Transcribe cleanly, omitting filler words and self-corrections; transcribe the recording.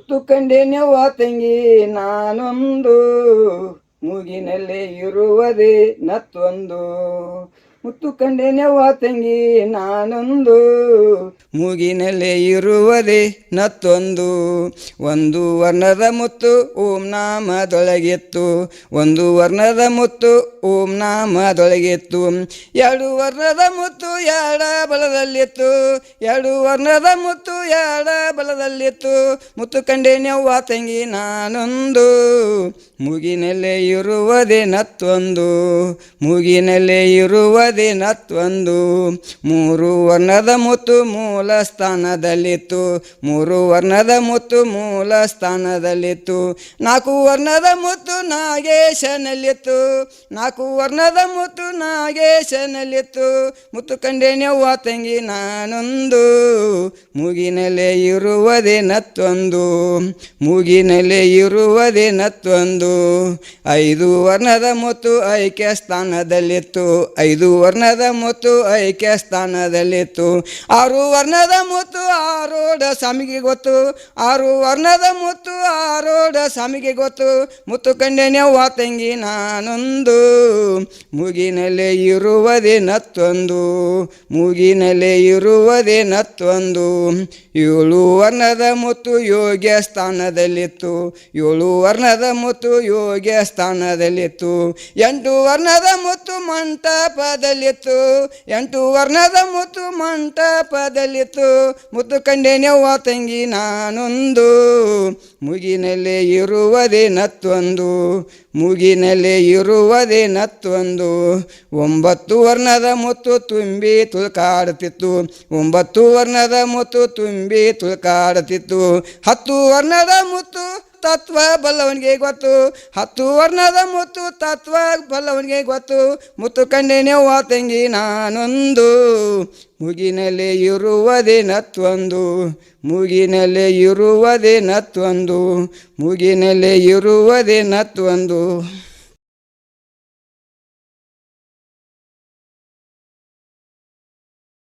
ಮುತ್ತು ಕಂಡೆನೆವ್ವ ತಂಗಿ ನಾನೊಂದು ಮೂಗಿನಲ್ಲೇ ಇರುವುದೇ ನತ್ತೊಂದು. ಮುತ್ತು ಕಂಡೆನೆವ್ವ ತಂಗಿ ನಾನೊಂದು ಮೂಗಿನಲ್ಲೇ ಇರುವುದೇ ನತ್ತೊಂದು. ಒಂದು ವರ್ಣದ ಮುತ್ತು ಓಂ ನಾಮದೊಳಗಿತ್ತು, ಒಂದು ವರ್ಣದ ಮುತ್ತು ಓಂ ನಾಮದೊಳಗಿತ್ತು. ಎರಡು ವರ್ಣದ ಮುತ್ತು ಎಡ ಬಲದಲ್ಲಿತ್ತು, ಎರಡು ವರ್ಣದ ಮುತ್ತು ಎಡ ಬಲದಲ್ಲಿತ್ತು. ಮುತ್ತು ಕಂಡೆನೆವ್ವ ತಂಗಿ ನಾನೊಂದು ಮೂಗಿನಲ್ಲೇ ಇರುವುದೇ ನತ್ತೊಂದು, ಮೂಗಿನಲ್ಲೇ ಇರುವುದೇ ನತ್ತೊಂದು. ಮೂರು ವರ್ಣದ ಮುತ್ತು ಮೂಲ ಸ್ಥಾನದಲ್ಲಿತ್ತು, ಮೂರು ವರ್ಣದ ಮುತ್ತು ಮೂಲ ಸ್ಥಾನದಲ್ಲಿತ್ತು. ನಾಲ್ಕು ವರ್ಣದ ಮುತ್ತು ನಾಗೇಶನಲ್ಲಿತ್ತು, ನಾಲ್ಕು ವರ್ಣದ ಮುತ್ತು ನಾಗೇಶನಲ್ಲಿತ್ತು. ಮುತ್ತು ಕಂಡೆನೆವ್ವ ತಂಗಿ ನಾನೊಂದು ಮೂಗಿನಲ್ಲೇ ಇರುವುದೇ ನತ್ತೊಂದು, ಮೂಗಿನಲ್ಲೇ ಇರುವುದೇ ನತ್ತೊಂದು. ಐದು ವರ್ಣದ ಮುತ್ತು ಐಕ್ಯ ಸ್ಥಾನದಲ್ಲಿತ್ತು, ಐದು ವರ್ಣದ ಮುತ್ತು ಐಕ್ಯ ಸ್ಥಾನದಲ್ಲಿತ್ತು. ಆರು ವರ್ಣದ ಮುತ್ತು ಆರೋಢ ಸ್ವಾಮಿಗೆ ಗೊತ್ತು, ಆರು ವರ್ಣದ ಮುತ್ತು ಆರೋಢ ಸ್ವಾಮಿಗೆ ಗೊತ್ತು. ಮುತ್ತು ಕಂಡೆನೆವ್ವ ತಂಗಿ ನಾನೊಂದು ಮೂಗಿನಲ್ಲೇ ಇರುವುದೇ ನತ್ತೊಂದು, ಮೂಗಿನಲ್ಲೇ ಇರುವುದೇ ನತ್ತೊಂದು. ಏಳು ವರ್ಣದ ಮುತ್ತು ಯೋಗ್ಯ ಸ್ಥಾನದಲ್ಲಿತ್ತು, ಏಳು ವರ್ಣದ ಮುತ್ತು ಯೋಗ್ಯ ಸ್ಥಾನದಲ್ಲಿತ್ತು. ಎಂಟು ವರ್ಣದ ಮುತ್ತು ಮಂಟಪದಲ್ಲಿತ್ತು, ಎಂಟು ವರ್ಣದ ಮುತ್ತು ಮಂಟಪದಲ್ಲಿತ್ತು. ಮುತ್ತು ಕಂಡೆನೆವ್ವ ತಂಗಿ ನಾನೊಂದು ಮೂಗಿನಲ್ಲೇ ಇರುವುದೇ ನತ್ತೊಂದು, ಮೂಗಿನಲ್ಲೇ ಇರುವುದೇ ನತ್ತೊಂದು. ಒಂಬತ್ತು ವರ್ಣದ ಮುತ್ತು ತುಂಬಿ ತುಳುಕಾಡುತ್ತಿತ್ತು, ಒಂಬತ್ತು ವರ್ಣದ ಮುತ್ತು ತುಂಬಿ ತುಳುಕಾಡುತ್ತಿತ್ತು. ಹತ್ತು ವರ್ಣದ ಮುತ್ತು ತತ್ವ ಬಲ್ಲವನಿಗೆ ಗೊತ್ತು, ಹತ್ತು ವರ್ಣದ ಮುತ್ತು ತತ್ವ ಬಲ್ಲವನಿಗೆ ಗೊತ್ತು. ಮುತ್ತು ಕಂಡೆನೆವ್ವ ತಂಗಿ ನಾನೊಂದು ಮೂಗಿನಲ್ಲೇ ಇರುವುದೇ ನತ್ತೊಂದು, ಮೂಗಿನಲ್ಲೇ ಇರುವುದೇ ನತ್ತೊಂದು, ಮೂಗಿನಲ್ಲೇ ಇರುವುದೇ ನತ್ತೊಂದು.